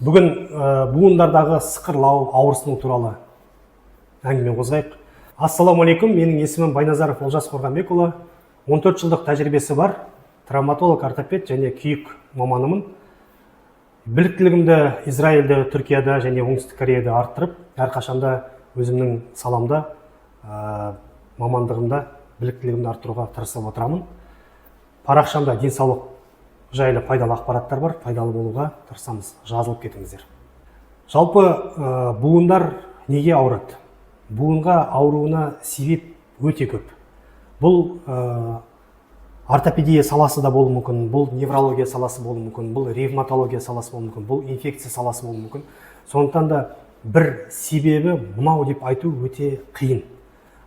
Бүгін буындардағы сықырлау ауырсыну туралы әңгіме қозғайық. Ассалаумағалейкум, менің есімім Байназаров Олжас Қорғанбекұлы. 14 жылдық тәжірибесі бар травматолог, ортопед және күйік маманымын. Біліктілігімді Израильде, Түркияда және Оңтүстік Кореяда арттырып, әрқашанда өзімнің саламда, мамандығымда біліктілігімді арттыруға тырысып отырамын. Парақшамда денсаулық жайлы пайдалы ақпараттар бар, пайдалы болуға тырысамыз, жазылып кетіңіздер. Жалпы буындар неге ауырады? Буынға ауруына себеп өте көп. Бұл ортопедия саласы да болуы мүмкін, бұл неврология саласы болуы мүмкін, бұл ревматология саласы болуы мүмкін, бұл инфекция саласы болуы мүмкін. Сондықтан да бір себебі мынау деп айту өте қиын.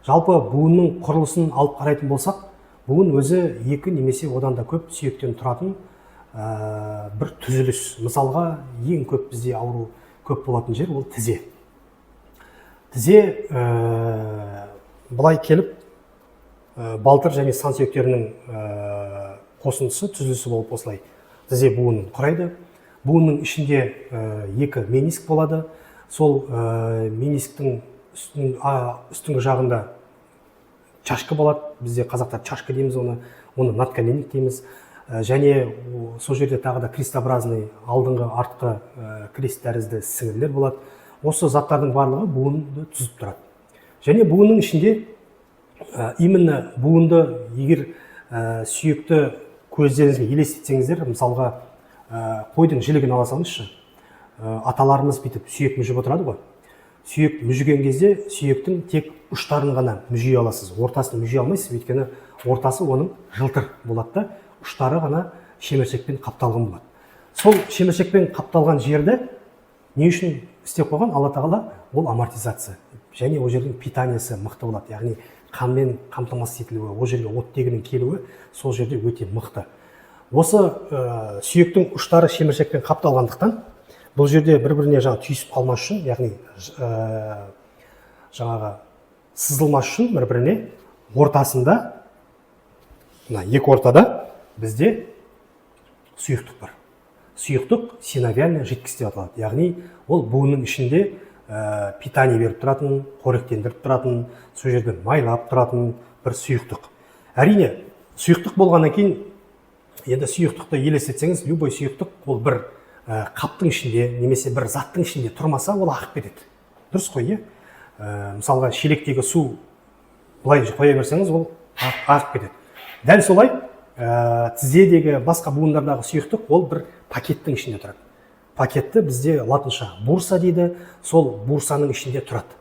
Жалпы буынның құрылысын алып қарайтын болсақ, буын өзі екі немесе одан да көп сүйектен тұратын бір түзіліс. Мысалға, ең көп бізде ауру көп болатын жер ол тізе. Тізе былай келіп, балтыр және сан сүйектерінің қосындысы, түзілісі болып осылай тізе буынын құрайды. Буынның ішінде екі мениск болады. Сол менисктің үстіңгі жағында чашка болады. Бізде қазақтар чашка дейміз, оны надкоменник дейміз. Және сол жерде тағы да крестообразный алдыңғы артқы крест тәрізді сіңірлер болады. Осы заттардың барлығы буынды түзіп тұрады. Және буынның ішінде именно буынды егер сүйекті көздеріңізге елестетсеңіздер, мысалға қойдың жілігін ала салыңызшы. Аталарымыз бүйтіп сүйек мүжіп отырады ғой. Сүйек мүжіген кезде сүйектің тек ұштарын ғана мүжей аласыз. Ортасын мүжей алмайсыз, өйткені ортасы оның жылтыр болады да, ұштары ғана шеміршекпен қапталған болады. Сол шеміршекпен қапталған жерді не үшін істеп қойған? Алла тағала ол амортизация. Және ол жердің питаниясы мықты болады. Яғни қанмен қамтамасыз етілуі, ол жерге оттегінің келуі сол жерде өте мықты. Осы сүйектің ұштары шеміршекпен қапталғандықтан бұл жерде бір-біріне түйісіп қалмас үшін, яғни сызылмас үшін бір-біріне ортасында, екі ортада бізде сұйықтық бар. Сұйықтық синовиальный жидкость деп аталады. Яғни ол буынның ішінде питание беріп тұратын, қоректендіріп тұратын, сол жерде майлап тұратын бір сұйықтық. Әрине, сұйықтық болғаннан кейін, енді сұйықтықты елестетсеңіз, любой сұйықтық ол бір қаптың ішінде, немесе бір заттың ішінде тұрмаса, ол ағып кетеді. Дұрыс қой, мысалға шелектегі су былай қоя берсеңіз, ол ағып кетеді. Дәл солай, тізедегі басқа буындардағы сұйықтық ол бір пакеттің ішінде тұрады. Пакетті бізде латынша бурса дейді, сол бурсаның ішінде тұрады.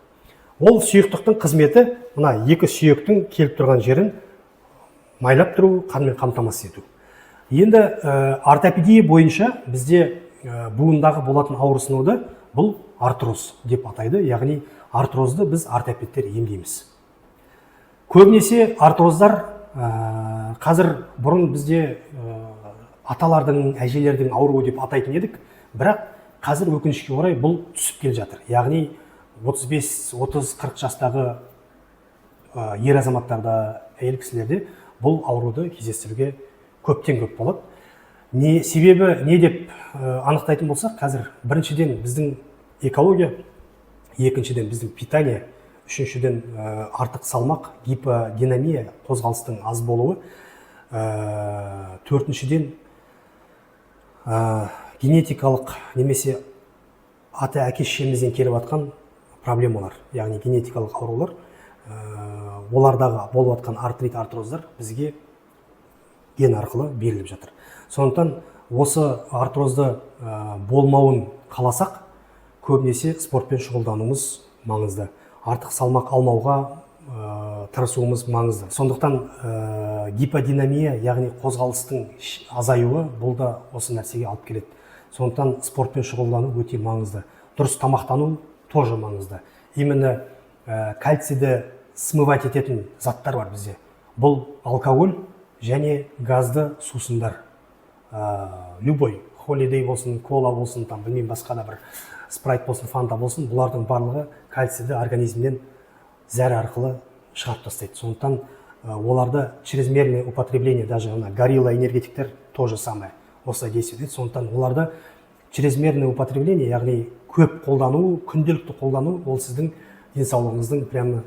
Ол сұйықтықтың қызметі мына екі сүйектің келіп тұрған жерін майлап тұру, қанмен қамтамасыз ету. Енді ортопедия бойынша бізде буындағы болатын ауырсынуды бұл артроз деп атайды. Яғни артрозды біз ортопедтер емдейміз. Көбінесе артроздар қазір бұрын бізде аталардың, әжелердің ауруы деп атайтын едік, бірақ қазір өкінішке орай бұл түсіп келе жатыр. Яғни 35-30-40 жастағы ер азаматтарда, әйел кісілерде бұл ауруды кездестіруге көптен көп болады. Себебі не деп анықтайтын болсақ, қазір біріншіден біздің экология, екіншіден біздің питание, үшіншіден артық салмақ, гиподинамия, қозғалыстың аз болуы, төртіншіден генетикалық немесе ата әке-шешемізден келіп жатқан проблемалар, яғни генетикалық аурулар, олардағы болып жатқан артрит, артроздар бізге ген арқылы беріліп жатыр. Сондықтан осы артрозды болмауын қаласақ, көбінесе спортпен шұғылдануымыз маңызды. Артық салмақ алмауға тырысуымыз маңызды. Сондықтан гиподинамия, яғни қозғалыстың азаюы, бұл да осы нәрсеге алып келеді. Сондықтан спортпен шұғылдану өте маңызды. Дұрыс тамақтану тоже маңызды. Именно кальцийді смывать ететін заттар бар бізде. Бұл алкоголь және газды сусындар. Любой, холидей болсын, кола болсын, білмеймін басқа да бір спрайт болсын, фанта болсын, бұлардың барлығы кальцийді организмнен зәр арқылы шығарып тастайды. Сондықтан оларды чрезмерное употребление, даже горилла энергетиктер тоже самое осылай действует. Сондықтан оларды чрезмерное употребление, яғни көп қолдану, күнделікті қолдану, ол сіздің денсаулығыңыздың прямо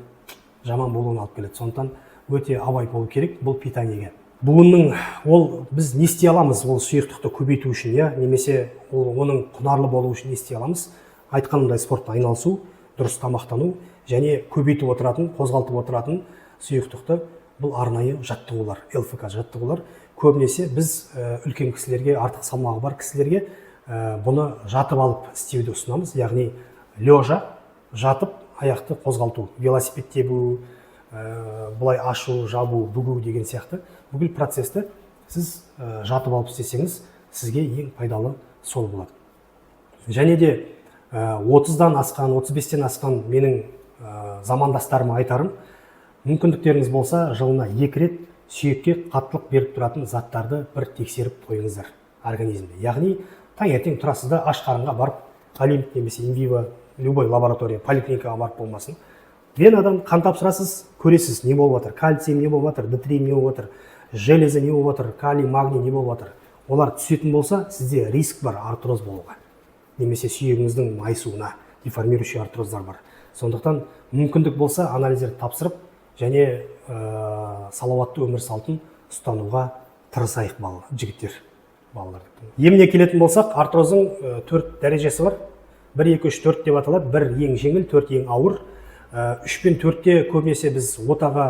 жаман болуына алып келеді. Сондықтан өте абай болу керек бұл питаниеге. Буынның ол біз не істей аламыз, ол сұйықтықты көбейту үшін, немесе оның құнарлы болу үшін не істей аламыз? Айтқанымдай спортпен айналысу, дұрыс тамақтану және көбейтіп отыратын, қозғалтып отыратын сұйықтықты бұл арнайы жаттығулар, ЛФК жаттығулар. Көбінесе біз үлкен кісілерге, артық салмағы бар кісілерге бұны жатып алып істеуді ұсынамыз, яғни лежа жатып аяқты қозғалту, велосипед тебу, бұлай ашу, жабу, бүгу деген сияқты бүкіл процесті сіз жатып алып істесеңіз, сізге ең пайдалы сол болады. Және де 30-дан асқан, 35-тен асқан менің замандастарыма айтарым, мүмкіндіктеріңіз болса, жылына 2 рет сүйекке қаттылық беріп тұратын заттарды бір тексеріп қойыңыздар организмде. Яғни таңертең тұрасызда аш қарынға барып, Олимп немесе инвиво, любой лаборатория, поликлиникаға барып болмасын, венадан қан тапсырасыз, көресіз не болып жатыр, кальций не болып жатыр, Д3 не болып жатыр, железа не болып жатыр, калий, магний не болып жатыр. Олар түсетін болса, сізде риск бар артроз болуға, немесе сүйегіңіздің майысуына, деформирующий артроздар бар. Сондықтан мүмкіндік болса анализдерді тапсырып және салауатты өмір салтын ұстануға тырысайық жігіттер, балалар. Еміне келетін болсақ, артроздың 4 дәрежесі бар. 1, 2, 3, 4 деп аталады. 1 ең жеңіл, 4 ең ауыр. 3 пен 4-те көбінесе біз отаға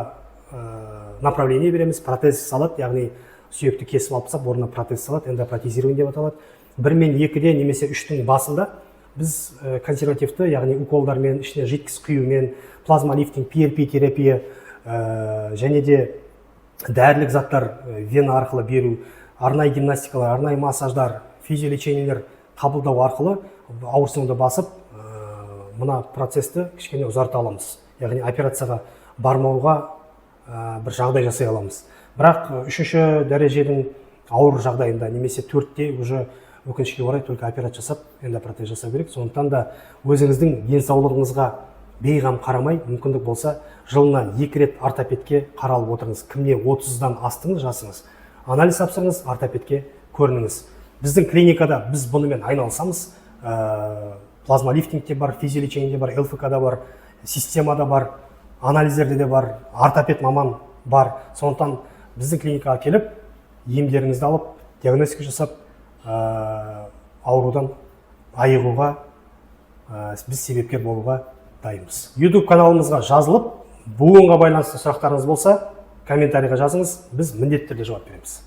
направление береміз, протез салады, яғни сүйекті кесіп алып тастап, орнына протез салады, эндопротезирование деп аталады. 1 мен 2-де немесе 3-тің басында біз консервативті, яғни уколдармен, ішіне жидкіс құюмен, плазмалифтинг, PRP терапия және де дәрілік заттар вена арқылы беру, арнайы гимнастикалар, арнайы массаждар, физиолечениелер қабылдау арқылы ауырсынуды басып, мына процесті кішкене ұзарта аламыз. Яғни операцияға бармауға бір жағдай жасай аламыз. Бірақ 3-ші дәреженің ауыр жағдайында немесе 4-те уже өкінішке орай только операция жасап, эндопротез жасау керек. Сондықтан да өзіңіздің денсаулығыңызға бейғам қарамай, мүмкіндік болса, жылына 2 рет ортопедке қаралып отырыңыз. Кімне 30-дан астыңыз жасыңыз, анализ тапсырыңыз, ортопедке көрініңіз. Біздің клиникада біз бұнымен айналысамыз. Плазмалифтингте бар, физиолечениеде бар, ЛФК-да бар, системада бар, анализдерде де бар, ортопед маман бар. Сондықтан біздің клиникаға келіп, емдеріңізді алып, диагностика жасап, аурудан айығуға, біз себепкер болуға дайынбыз. YouTube каналымызға жазылып, буынға байланысты сұрақтарыңыз болса, комментарийға жазыңыз, біз міндетті түрде жауап береміз.